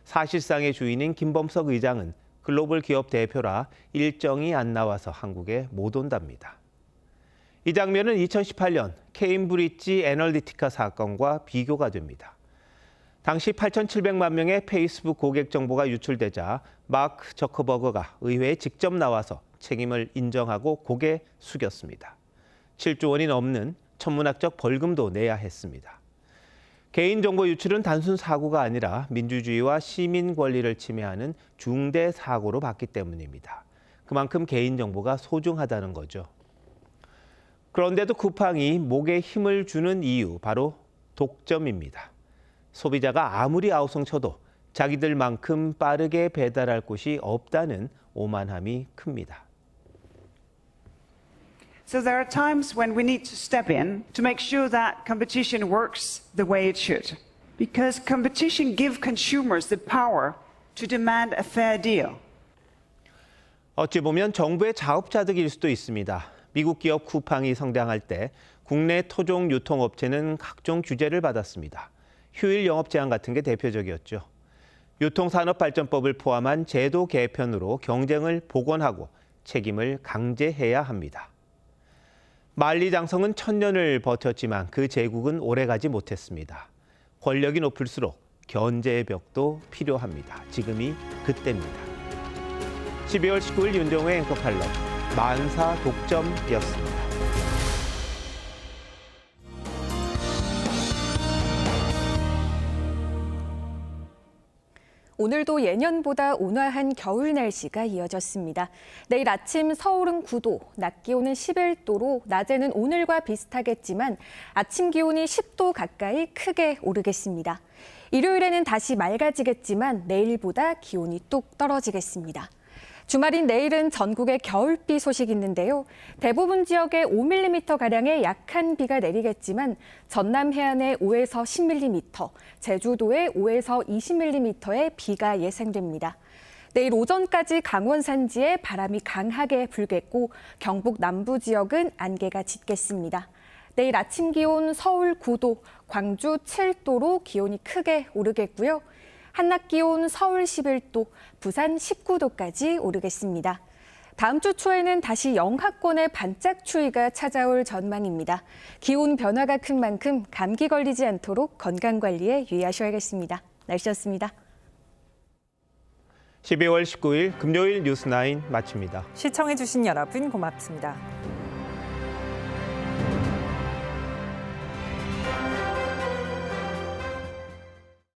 사실상의 주인인 김범석 의장은 글로벌 기업 대표라 일정이 안 나와서 한국에 못 온답니다. 이 장면은 2018년 케임브리지 애널리티카 사건과 비교가 됩니다. 당시 8,700만 명의 페이스북 고객 정보가 유출되자 마크 저커버거가 의회에 직접 나와서 책임을 인정하고 고개 숙였습니다. 7조 원이 넘는 천문학적 벌금도 내야 했습니다. 개인정보 유출은 단순 사고가 아니라 민주주의와 시민 권리를 침해하는 중대 사고로 봤기 때문입니다. 그만큼 개인정보가 소중하다는 거죠. 그런데도 쿠팡이 목에 힘을 주는 이유, 바로 독점입니다. 소비자가 아무리 아우성쳐도 자기들만큼 빠르게 배달할 곳이 없다는 오만함이 큽니다. So there are times when we need to step in to make sure that competition works the way it should. Because competition gives consumers the power to demand a fair deal. 어찌 보면 정부의 자업자득일 수도 있습니다. 미국 기업 쿠팡이 성장할 때 국내 토종 유통업체는 각종 규제를 받았습니다. 휴일 영업 제한 같은 게 대표적이었죠. 유통산업발전법을 포함한 제도 개편으로 경쟁을 복원하고 책임을 강제해야 합니다. 만리장성은 1000년을 버텼지만 그 제국은 오래가지 못했습니다. 권력이 높을수록 견제의 벽도 필요합니다. 지금이 그때입니다. 12월 19일 윤정호의 앵커 칼럼, 만사 독점이었습니다. 오늘도 예년보다 온화한 겨울 날씨가 이어졌습니다. 내일 아침 서울은 9도, 낮 기온은 11도로 낮에는 오늘과 비슷하겠지만 아침 기온이 10도 가까이 크게 오르겠습니다. 일요일에는 다시 맑아지겠지만 내일보다 기온이 뚝 떨어지겠습니다. 주말인 내일은 전국에 겨울비 소식이 있는데요. 대부분 지역에 5mm가량의 약한 비가 내리겠지만 전남 해안에 5에서 10mm, 제주도에 5에서 20mm의 비가 예상됩니다. 내일 오전까지 강원 산지에 바람이 강하게 불겠고 경북 남부 지역은 안개가 짙겠습니다. 내일 아침 기온 서울 9도, 광주 7도로 기온이 크게 오르겠고요. 한낮 기온 서울 11도, 부산 19도까지 오르겠습니다. 다음 주 초에는 다시 영하권의 반짝 추위가 찾아올 전망입니다. 기온 변화가 큰 만큼 감기 걸리지 않도록 건강관리에 유의하셔야겠습니다. 날씨였습니다. 12월 19일 금요일 뉴스9 마칩니다. 시청해주신 여러분 고맙습니다.